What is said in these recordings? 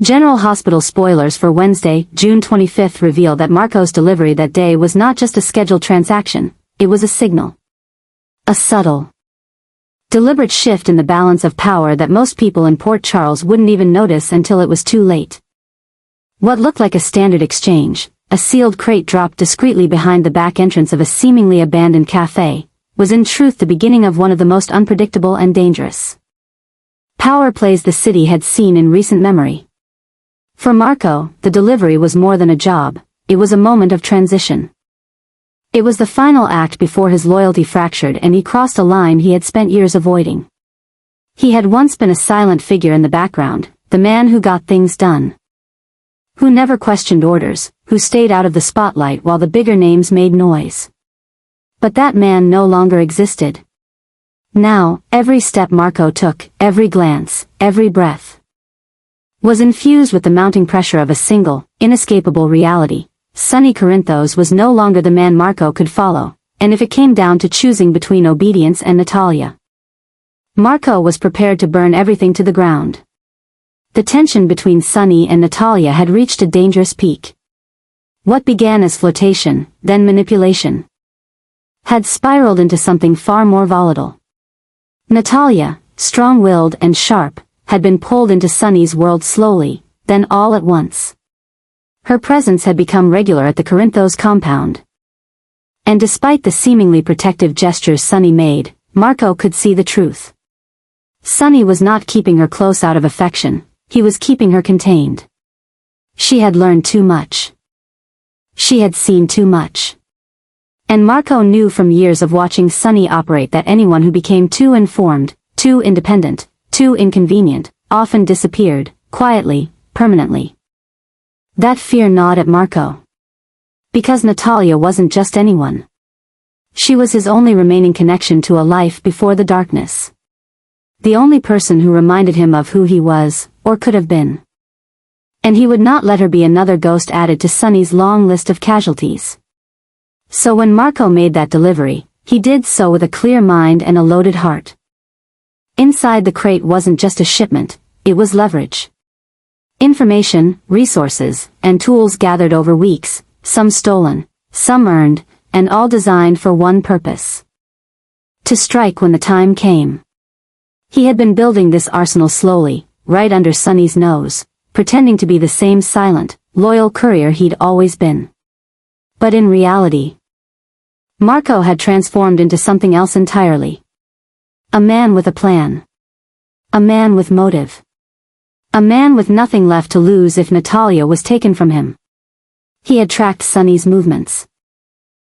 General Hospital spoilers for Wednesday, June 25th reveal that Marco's delivery that day was not just a scheduled transaction, it was a signal. A subtle, deliberate shift in the balance of power that most people in Port Charles wouldn't even notice until it was too late. What looked like a standard exchange, a sealed crate dropped discreetly behind the back entrance of a seemingly abandoned cafe, was in truth the beginning of one of the most unpredictable and dangerous power plays the city had seen in recent memory. For Marco, the delivery was more than a job, it was a moment of transition. It was the final act before his loyalty fractured and he crossed a line he had spent years avoiding. He had once been a silent figure in the background, the man who got things done, who never questioned orders, who stayed out of the spotlight while the bigger names made noise. But that man no longer existed. Now, every step Marco took, every glance, every breath, was infused with the mounting pressure of a single, inescapable reality. Sonny Corinthos was no longer the man Marco could follow, and if it came down to choosing between obedience and Natalia, Marco was prepared to burn everything to the ground. The tension between Sonny and Natalia had reached a dangerous peak. What began as flirtation, then manipulation, had spiraled into something far more volatile. Natalia, strong-willed and sharp, had been pulled into Sonny's world slowly, then all at once. Her presence had become regular at the Corinthos compound. And despite the seemingly protective gestures Sonny made, Marco could see the truth. Sonny was not keeping her close out of affection, he was keeping her contained. She had learned too much. She had seen too much. And Marco knew from years of watching Sonny operate that anyone who became too informed, too independent, too inconvenient, often disappeared, quietly, permanently. That fear gnawed at Marco. Because Natalia wasn't just anyone. She was his only remaining connection to a life before the darkness. The only person who reminded him of who he was, or could have been. And he would not let her be another ghost added to Sonny's long list of casualties. So when Marco made that delivery, he did so with a clear mind and a loaded heart. Inside the crate wasn't just a shipment, it was leverage. Information, resources, and tools gathered over weeks, some stolen, some earned, and all designed for one purpose. To strike when the time came. He had been building this arsenal slowly, right under Sonny's nose, pretending to be the same silent, loyal courier he'd always been. But in reality, Marco had transformed into something else entirely. A man with a plan. A man with motive. A man with nothing left to lose if Natalia was taken from him. He had tracked Sonny's movements.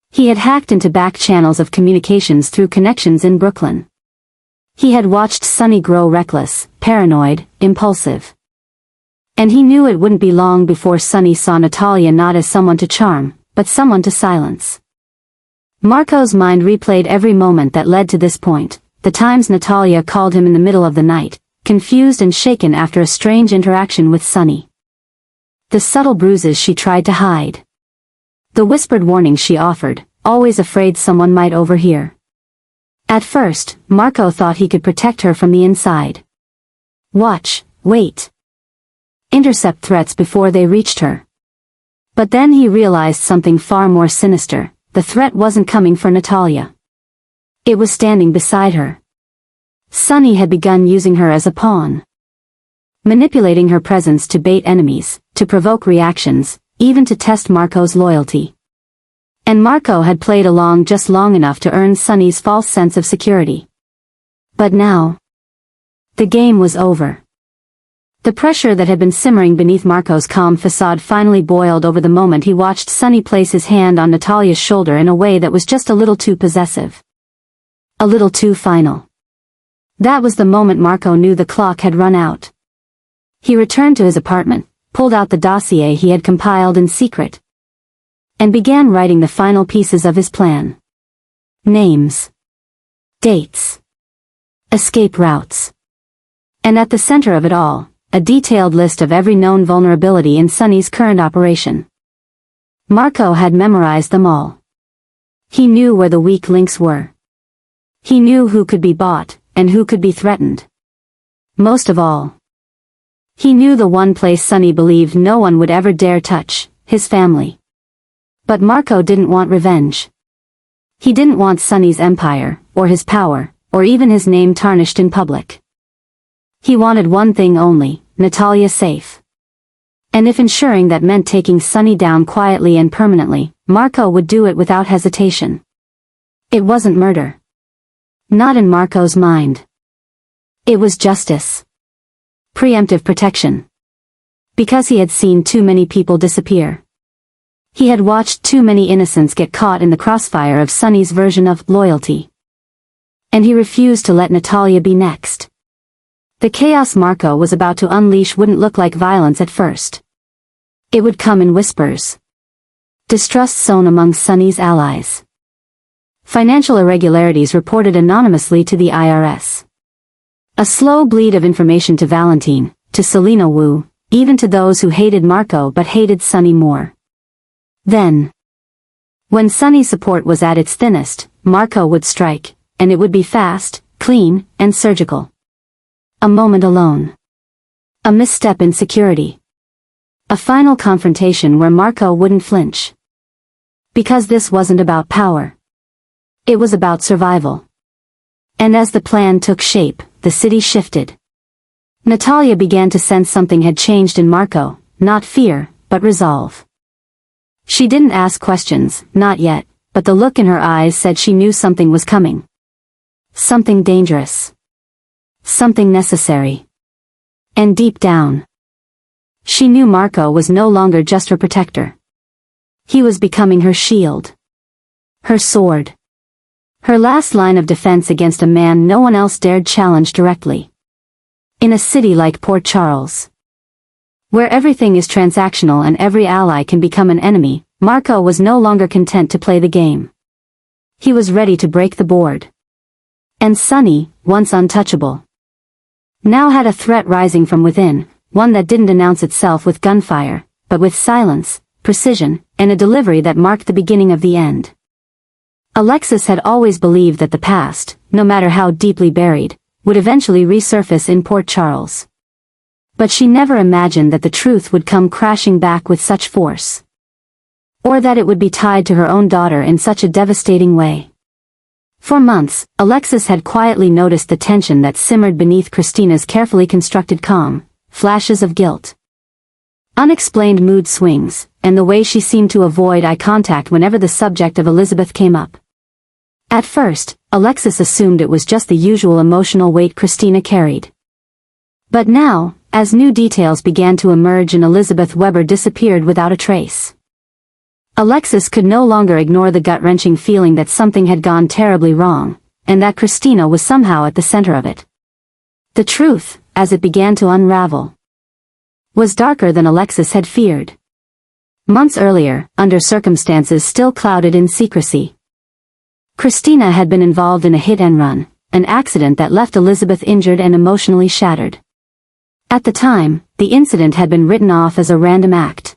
He had hacked into back channels of communications through connections in Brooklyn. He had watched Sonny grow reckless, paranoid, impulsive. And he knew it wouldn't be long before Sonny saw Natalia not as someone to charm, but someone to silence. Marco's mind replayed every moment that led to this point, the times Natalia called him in the middle of the night, confused and shaken after a strange interaction with Sonny. The subtle bruises she tried to hide. The whispered warnings she offered, always afraid someone might overhear. At first, Marco thought he could protect her from the inside. Watch, wait. Intercept threats before they reached her. But then he realized something far more sinister. The threat wasn't coming for Natalia. It was standing beside her. Sonny had begun using her as a pawn. Manipulating her presence to bait enemies, to provoke reactions, even to test Marco's loyalty. And Marco had played along just long enough to earn Sonny's false sense of security. But now, the game was over. The pressure that had been simmering beneath Marco's calm facade finally boiled over the moment he watched Sonny place his hand on Natalia's shoulder in a way that was just a little too possessive. A little too final. That was the moment Marco knew the clock had run out. He returned to his apartment, pulled out the dossier he had compiled in secret, and began writing the final pieces of his plan. Names. Dates. Escape routes. And at the center of it all, a detailed list of every known vulnerability in Sonny's current operation. Marco had memorized them all. He knew where the weak links were. He knew who could be bought, and who could be threatened. Most of all, He knew the one place Sonny believed no one would ever dare touch, his family. But Marco didn't want revenge. He didn't want Sonny's empire, or his power, or even his name tarnished in public. He wanted one thing only, Natalia safe. And if ensuring that meant taking Sonny down quietly and permanently, Marco would do it without hesitation. It wasn't murder. Not in Marco's mind. It was justice. Preemptive protection. Because he had seen too many people disappear. He had watched too many innocents get caught in the crossfire of Sonny's version of loyalty. And he refused to let Natalia be next. The chaos Marco was about to unleash wouldn't look like violence at first. It would come in whispers. Distrust sown among Sonny's allies. Financial irregularities reported anonymously to the IRS. A slow bleed of information to Valentine, to Selena Wu, even to those who hated Marco but hated Sonny more. Then, when Sonny's support was at its thinnest, Marco would strike, and it would be fast, clean, and surgical. A moment alone. A misstep in security. A final confrontation where Marco wouldn't flinch. Because this wasn't about power. It was about survival. And as the plan took shape, the city shifted. Natalia began to sense something had changed in Marco, not fear, but resolve. She didn't ask questions, not yet, but the look in her eyes said she knew something was coming. Something dangerous. Something necessary. And deep down, she knew Marco was no longer just her protector. He was becoming her shield. Her sword. Her last line of defense against a man no one else dared challenge directly. In a city like Port Charles, where everything is transactional and every ally can become an enemy, Marco was no longer content to play the game. He was ready to break the board. And Sonny, once untouchable, now had a threat rising from within, one that didn't announce itself with gunfire, but with silence, precision, and a delivery that marked the beginning of the end. Alexis had always believed that the past, no matter how deeply buried, would eventually resurface in Port Charles. But she never imagined that the truth would come crashing back with such force. Or that it would be tied to her own daughter in such a devastating way. For months, Alexis had quietly noticed the tension that simmered beneath Christina's carefully constructed calm, flashes of guilt, unexplained mood swings, and the way she seemed to avoid eye contact whenever the subject of Elizabeth came up. At first, Alexis assumed it was just the usual emotional weight Christina carried. But now, as new details began to emerge and Elizabeth Weber disappeared without a trace, Alexis could no longer ignore the gut-wrenching feeling that something had gone terribly wrong, and that Christina was somehow at the center of it. The truth, as it began to unravel, was darker than Alexis had feared. Months earlier, under circumstances still clouded in secrecy, Christina had been involved in a hit-and-run, an accident that left Elizabeth injured and emotionally shattered. At the time, the incident had been written off as a random act,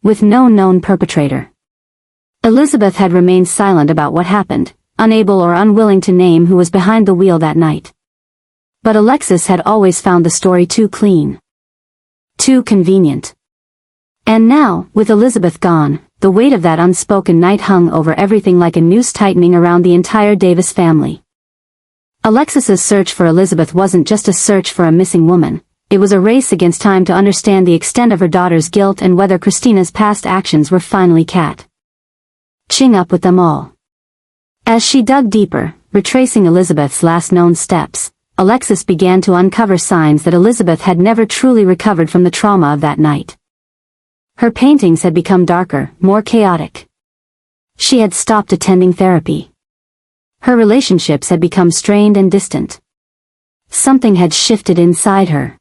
with no known perpetrator. Elizabeth had remained silent about what happened, unable or unwilling to name who was behind the wheel that night. But Alexis had always found the story too clean, too convenient. And now, with Elizabeth gone, the weight of that unspoken night hung over everything like a noose tightening around the entire Davis family. Alexis's search for Elizabeth wasn't just a search for a missing woman, it was a race against time to understand the extent of her daughter's guilt and whether Christina's past actions were finally catching up with them all. As she dug deeper, retracing Elizabeth's last known steps, Alexis began to uncover signs that Elizabeth had never truly recovered from the trauma of that night. Her paintings had become darker, more chaotic. She had stopped attending therapy. Her relationships had become strained and distant. Something had shifted inside her.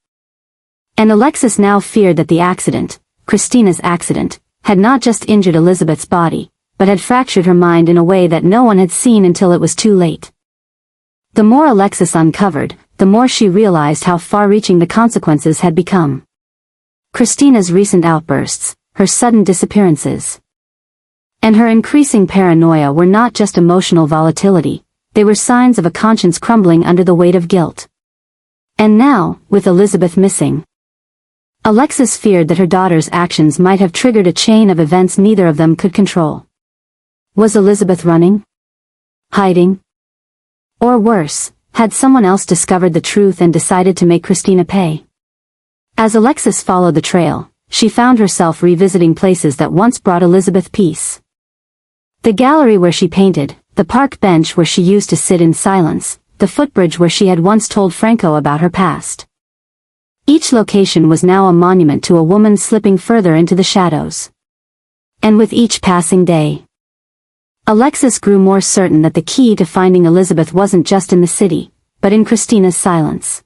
And Alexis now feared that the accident, Christina's accident, had not just injured Elizabeth's body, but had fractured her mind in a way that no one had seen until it was too late. The more Alexis uncovered, the more she realized how far-reaching the consequences had become. Christina's recent outbursts, her sudden disappearances, and her increasing paranoia were not just emotional volatility, they were signs of a conscience crumbling under the weight of guilt. And now, with Elizabeth missing, Alexis feared that her daughter's actions might have triggered a chain of events neither of them could control. Was Elizabeth running? Hiding? Or worse, had someone else discovered the truth and decided to make Christina pay? As Alexis followed the trail, she found herself revisiting places that once brought Elizabeth peace. The gallery where she painted, the park bench where she used to sit in silence, the footbridge where she had once told Franco about her past. Each location was now a monument to a woman slipping further into the shadows. And with each passing day, Alexis grew more certain that the key to finding Elizabeth wasn't just in the city, but in Christina's silence.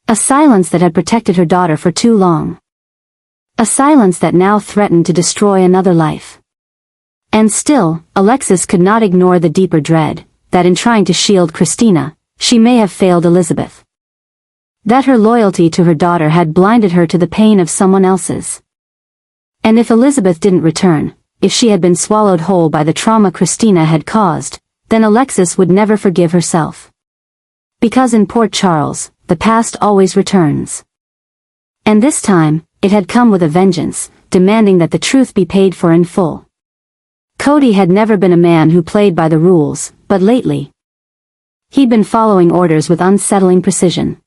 A silence that had protected her daughter for too long. A silence that now threatened to destroy another life. And still, Alexis could not ignore the deeper dread, that in trying to shield Christina, she may have failed Elizabeth. That her loyalty to her daughter had blinded her to the pain of someone else's. And if Elizabeth didn't return, if she had been swallowed whole by the trauma Christina had caused, then Alexis would never forgive herself. Because in Port Charles, the past always returns. And this time, it had come with a vengeance, demanding that the truth be paid for in full. Cody had never been a man who played by the rules, but lately, he'd been following orders with unsettling precision.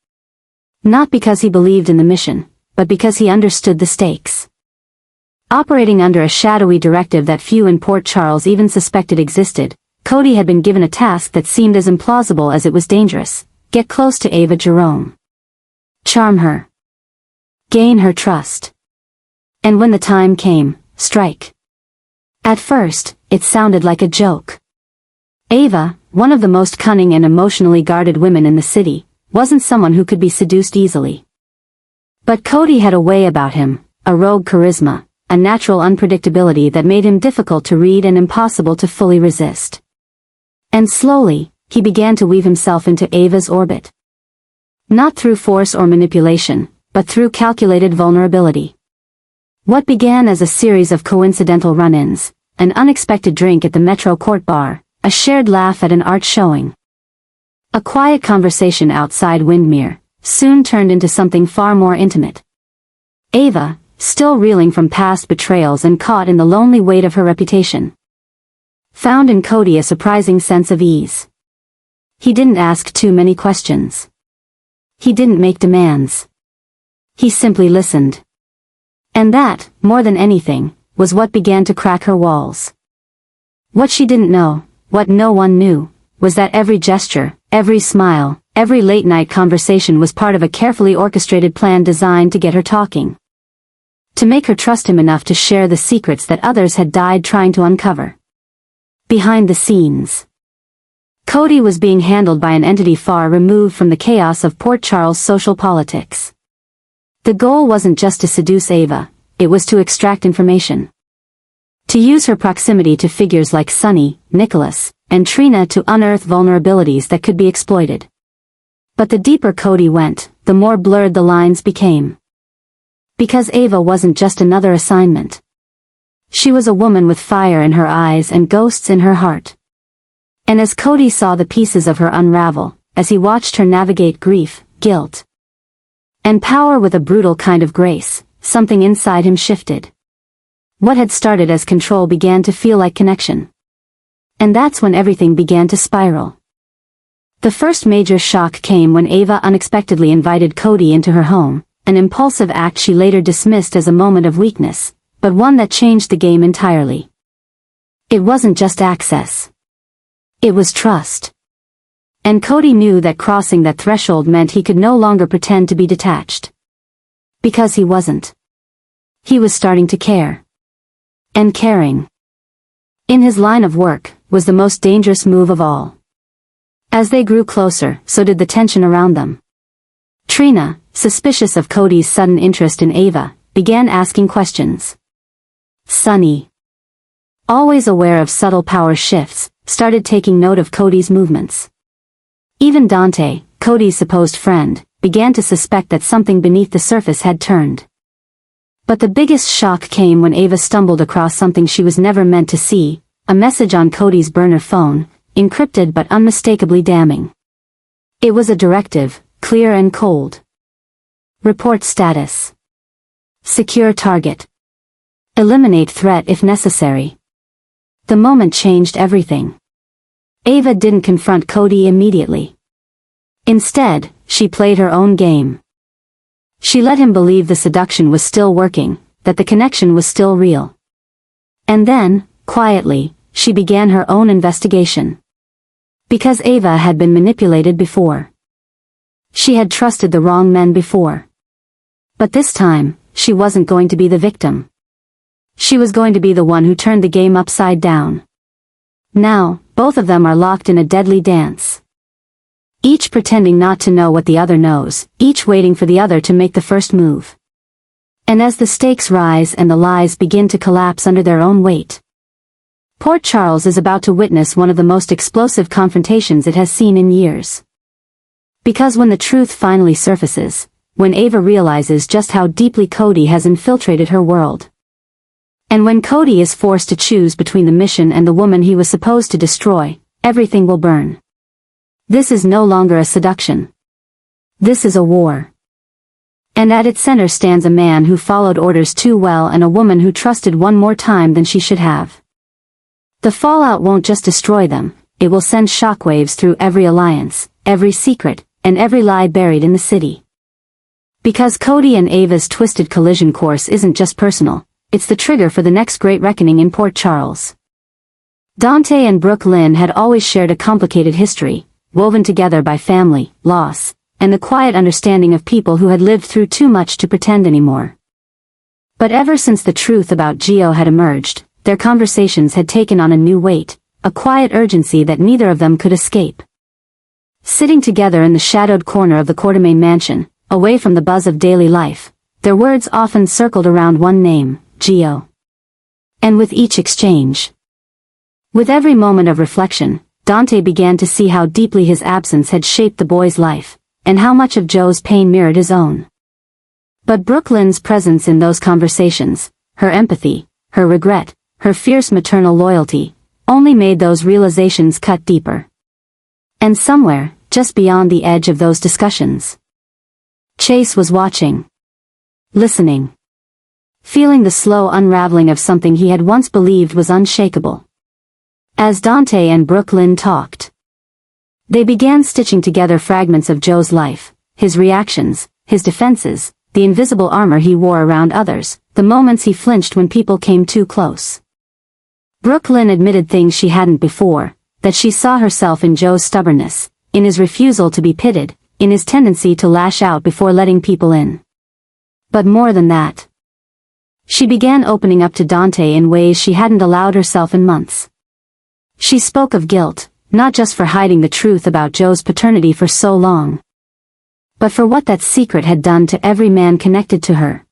Not because he believed in the mission, but because he understood the stakes. Operating under a shadowy directive that few in Port Charles even suspected existed, Cody had been given a task that seemed as implausible as it was dangerous: get close to Ava Jerome. Charm her. Gain her trust. And when the time came, strike. At first, it sounded like a joke. Ava, one of the most cunning and emotionally guarded women in the city, wasn't someone who could be seduced easily. But Cody had a way about him, a rogue charisma, a natural unpredictability that made him difficult to read and impossible to fully resist. And slowly, he began to weave himself into Ava's orbit. Not through force or manipulation, but through calculated vulnerability. What began as a series of coincidental run-ins, an unexpected drink at the Metro Court bar, a shared laugh at an art showing, a quiet conversation outside Windmere, soon turned into something far more intimate. Ava, still reeling from past betrayals and caught in the lonely weight of her reputation, found in Cody a surprising sense of ease. He didn't ask too many questions. He didn't make demands. He simply listened. And that, more than anything, was what began to crack her walls. What she didn't know, what no one knew, was that every gesture, every smile, every late-night conversation was part of a carefully orchestrated plan designed to get her talking. To make her trust him enough to share the secrets that others had died trying to uncover. Behind the scenes, Cody was being handled by an entity far removed from the chaos of Port Charles' social politics. The goal wasn't just to seduce Ava, it was to extract information. To use her proximity to figures like Sonny, Nicholas, and Trina to unearth vulnerabilities that could be exploited. But the deeper Cody went, the more blurred the lines became. Because Ava wasn't just another assignment. She was a woman with fire in her eyes and ghosts in her heart. And as Cody saw the pieces of her unravel, as he watched her navigate grief, guilt, and power with a brutal kind of grace, something inside him shifted. What had started as control began to feel like connection. And that's when everything began to spiral. The first major shock came when Ava unexpectedly invited Cody into her home, an impulsive act she later dismissed as a moment of weakness, but one that changed the game entirely. It wasn't just access. It was trust. And Cody knew that crossing that threshold meant he could no longer pretend to be detached. Because he wasn't. He was starting to care. And caring, in his line of work, was the most dangerous move of all. As they grew closer, so did the tension around them. Trina, suspicious of Cody's sudden interest in Ava, began asking questions. Sonny, always aware of subtle power shifts, started taking note of Cody's movements. Even Dante, Cody's supposed friend, began to suspect that something beneath the surface had turned. But the biggest shock came when Ava stumbled across something she was never meant to see, a message on Cody's burner phone, encrypted but unmistakably damning. It was a directive, clear and cold. Report status. Secure target. Eliminate threat if necessary. The moment changed everything. Ava didn't confront Cody immediately. Instead, she played her own game. She let him believe the seduction was still working, that the connection was still real. And then, quietly, she began her own investigation. Because Ava had been manipulated before. She had trusted the wrong men before. But this time, she wasn't going to be the victim. She was going to be the one who turned the game upside down. Now, both of them are locked in a deadly dance. Each pretending not to know what the other knows, each waiting for the other to make the first move. And as the stakes rise and the lies begin to collapse under their own weight, Port Charles is about to witness one of the most explosive confrontations it has seen in years. Because when the truth finally surfaces, when Ava realizes just how deeply Cody has infiltrated her world, and when Cody is forced to choose between the mission and the woman he was supposed to destroy, everything will burn. This is no longer a seduction. This is a war. And at its center stands a man who followed orders too well and a woman who trusted one more time than she should have. The fallout won't just destroy them, it will send shockwaves through every alliance, every secret, and every lie buried in the city. Because Cody and Ava's twisted collision course isn't just personal, it's the trigger for the next great reckoning in Port Charles. Dante and Brooke Lynn had always shared a complicated history, woven together by family, loss, and the quiet understanding of people who had lived through too much to pretend anymore. But ever since the truth about Gio had emerged, their conversations had taken on a new weight, a quiet urgency that neither of them could escape. Sitting together in the shadowed corner of the Quartermain mansion, away from the buzz of daily life, their words often circled around one name, Gio. And with each exchange, with every moment of reflection, Dante began to see how deeply his absence had shaped the boy's life, and how much of Joe's pain mirrored his own. But Brooke Lynn's presence in those conversations, her empathy, her regret, her fierce maternal loyalty, only made those realizations cut deeper. And somewhere, just beyond the edge of those discussions, Chase was watching. Listening. Feeling the slow unraveling of something he had once believed was unshakable. As Dante and Brooke Lynn talked, they began stitching together fragments of Joe's life, his reactions, his defenses, the invisible armor he wore around others, the moments he flinched when people came too close. Brooke Lynn admitted things she hadn't before, that she saw herself in Joe's stubbornness, in his refusal to be pitted, in his tendency to lash out before letting people in. But more than that, she began opening up to Dante in ways she hadn't allowed herself in months. She spoke of guilt, not just for hiding the truth about Joe's paternity for so long, but for what that secret had done to every man connected to her.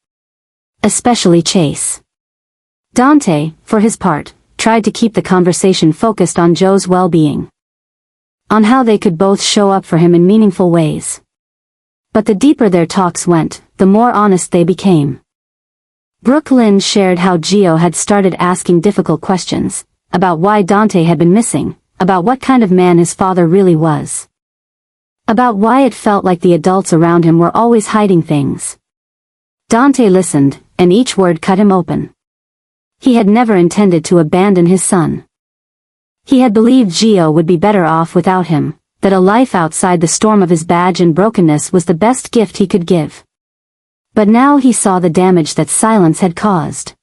Especially Chase. Dante, for his part, tried to keep the conversation focused on Joe's well-being. On how they could both show up for him in meaningful ways. But the deeper their talks went, the more honest they became. Brooke Lynn shared how Gio had started asking difficult questions, about why Dante had been missing, about what kind of man his father really was. About why it felt like the adults around him were always hiding things. Dante listened, and each word cut him open. He had never intended to abandon his son. He had believed Gio would be better off without him, that a life outside the storm of his badge and brokenness was the best gift he could give. But now he saw the damage that silence had caused.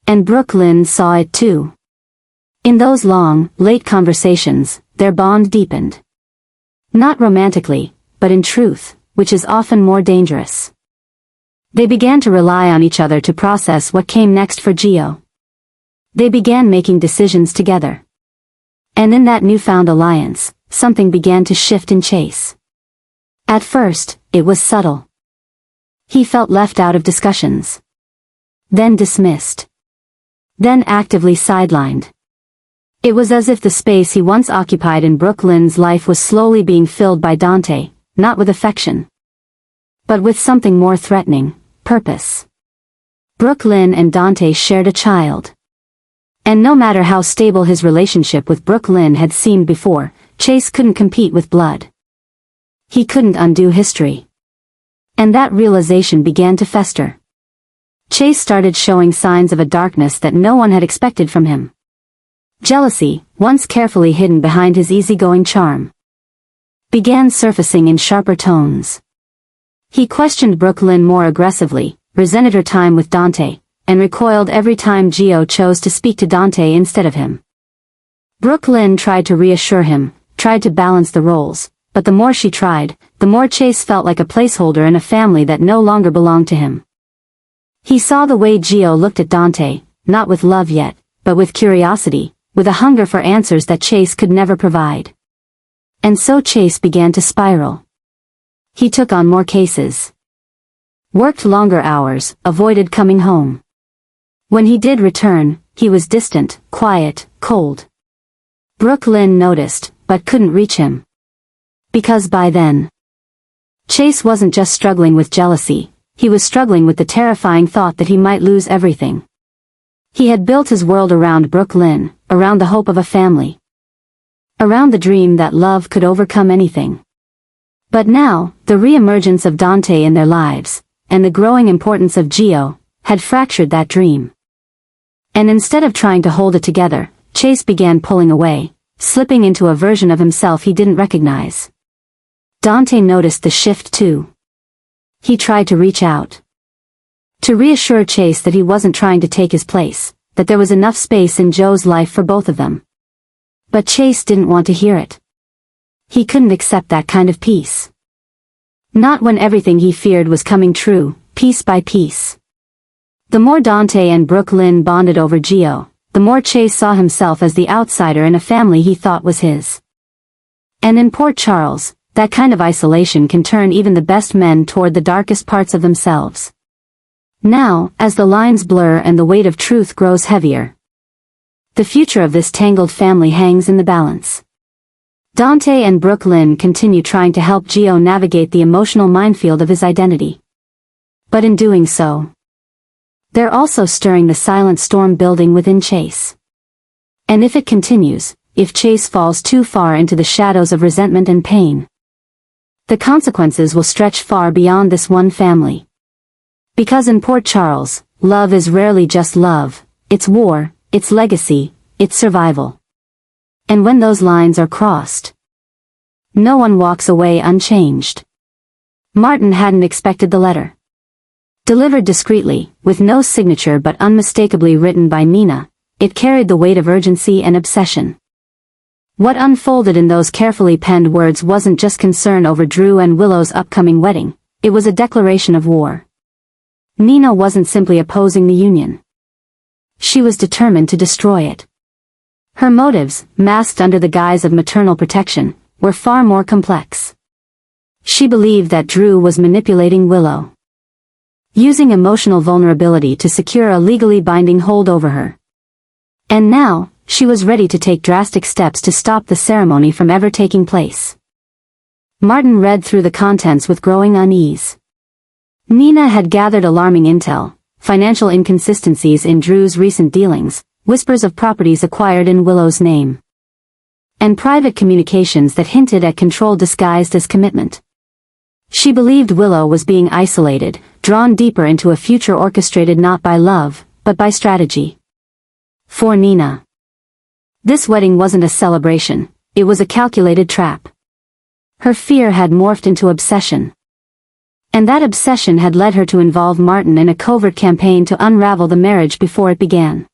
And Brooke Lynn saw it too. In those long, late conversations, their bond deepened. Not romantically, but in truth, which is often more dangerous. They began to rely on each other to process what came next for Gio. They began making decisions together. And in that newfound alliance, something began to shift in Chase. At first, it was subtle. He felt left out of discussions. Then dismissed. Then actively sidelined. It was as if the space he once occupied in Brooke Lynn's life was slowly being filled by Dante, not with affection, but with something more threatening, purpose. Brooke Lynn and Dante shared a child. And no matter how stable his relationship with Brooke Lynn had seemed before, Chase couldn't compete with blood. He couldn't undo history. And that realization began to fester. Chase started showing signs of a darkness that no one had expected from him. Jealousy, once carefully hidden behind his easygoing charm, began surfacing in sharper tones. He questioned Brooklyn more aggressively, resented her time with Dante, and recoiled every time Gio chose to speak to Dante instead of him. Brooklyn tried to reassure him, tried to balance the roles, but the more she tried, the more Chase felt like a placeholder in a family that no longer belonged to him. He saw the way Gio looked at Dante, not with love yet, but with curiosity, with a hunger for answers that Chase could never provide. And so Chase began to spiral. He took on more cases, worked longer hours, avoided coming home. When he did return, he was distant, quiet, cold. Brooklyn noticed, but couldn't reach him. Because by then, Chase wasn't just struggling with jealousy, he was struggling with the terrifying thought that he might lose everything. He had built his world around Brooklyn, around the hope of a family, around the dream that love could overcome anything. But now, the re-emergence of Dante in their lives, and the growing importance of Gio, had fractured that dream. And instead of trying to hold it together, Chase began pulling away, slipping into a version of himself he didn't recognize. Dante noticed the shift too. He tried to reach out, to reassure Chase that he wasn't trying to take his place, that there was enough space in Joe's life for both of them. But Chase didn't want to hear it. He couldn't accept that kind of peace. Not when everything he feared was coming true, piece by piece. The more Dante and Brooklyn bonded over Gio, the more Chase saw himself as the outsider in a family he thought was his. And in Port Charles, that kind of isolation can turn even the best men toward the darkest parts of themselves. Now, as the lines blur and the weight of truth grows heavier, the future of this tangled family hangs in the balance. Dante and Brooklyn continue trying to help Gio navigate the emotional minefield of his identity. But in doing so, they're also stirring the silent storm building within Chase. And if it continues, if Chase falls too far into the shadows of resentment and pain, the consequences will stretch far beyond this one family. Because in Port Charles, love is rarely just love, it's war, it's legacy, it's survival. And when those lines are crossed, no one walks away unchanged. Martin hadn't expected the letter. Delivered discreetly, with no signature but unmistakably written by Nina, it carried the weight of urgency and obsession. What unfolded in those carefully penned words wasn't just concern over Drew and Willow's upcoming wedding, it was a declaration of war. Nina wasn't simply opposing the union. She was determined to destroy it. Her motives, masked under the guise of maternal protection, were far more complex. She believed that Drew was manipulating Willow, using emotional vulnerability to secure a legally binding hold over her. And now, she was ready to take drastic steps to stop the ceremony from ever taking place. Martin read through the contents with growing unease. Nina had gathered alarming intel, financial inconsistencies in Drew's recent dealings, whispers of properties acquired in Willow's name, and private communications that hinted at control disguised as commitment. She believed Willow was being isolated, drawn deeper into a future orchestrated not by love, but by strategy. For Nina, this wedding wasn't a celebration, it was a calculated trap. Her fear had morphed into obsession. And that obsession had led her to involve Martin in a covert campaign to unravel the marriage before it began.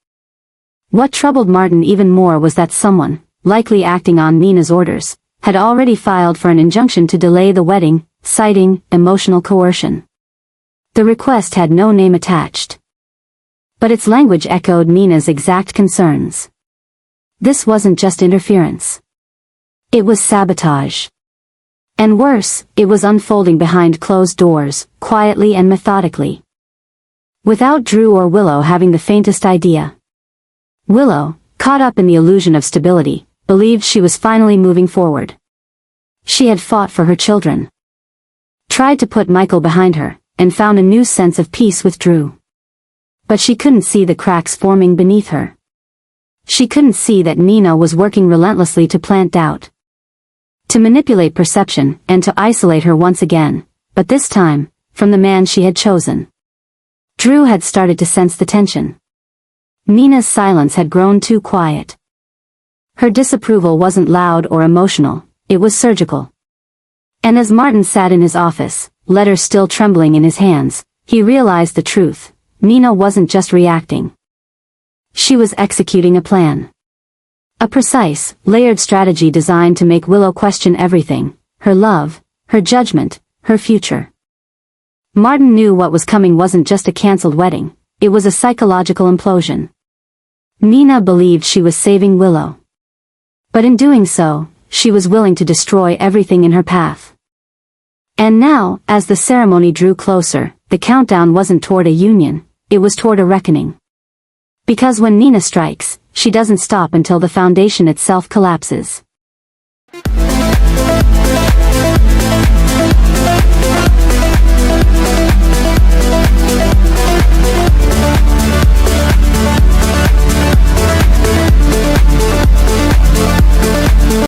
What troubled Martin even more was that someone, likely acting on Nina's orders, had already filed for an injunction to delay the wedding, citing emotional coercion. The request had no name attached, but its language echoed Nina's exact concerns. This wasn't just interference. It was sabotage. And worse, it was unfolding behind closed doors, quietly and methodically, without Drew or Willow having the faintest idea. Willow, caught up in the illusion of stability, believed she was finally moving forward. She had fought for her children, tried to put Michael behind her, and found a new sense of peace with Drew. But she couldn't see the cracks forming beneath her. She couldn't see that Nina was working relentlessly to plant doubt, to manipulate perception, and to isolate her once again, but this time, from the man she had chosen. Drew had started to sense the tension. Nina's silence had grown too quiet. Her disapproval wasn't loud or emotional, it was surgical. And as Martin sat in his office, letters still trembling in his hands, he realized the truth. Nina wasn't just reacting. She was executing a plan. A precise, layered strategy designed to make Willow question everything: her love, her judgment, her future. Martin knew what was coming wasn't just a cancelled wedding, it was a psychological implosion. Nina believed she was saving Willow. But in doing so, she was willing to destroy everything in her path. And now, as the ceremony drew closer, the countdown wasn't toward a union, it was toward a reckoning. Because when Nina strikes, she doesn't stop until the foundation itself collapses.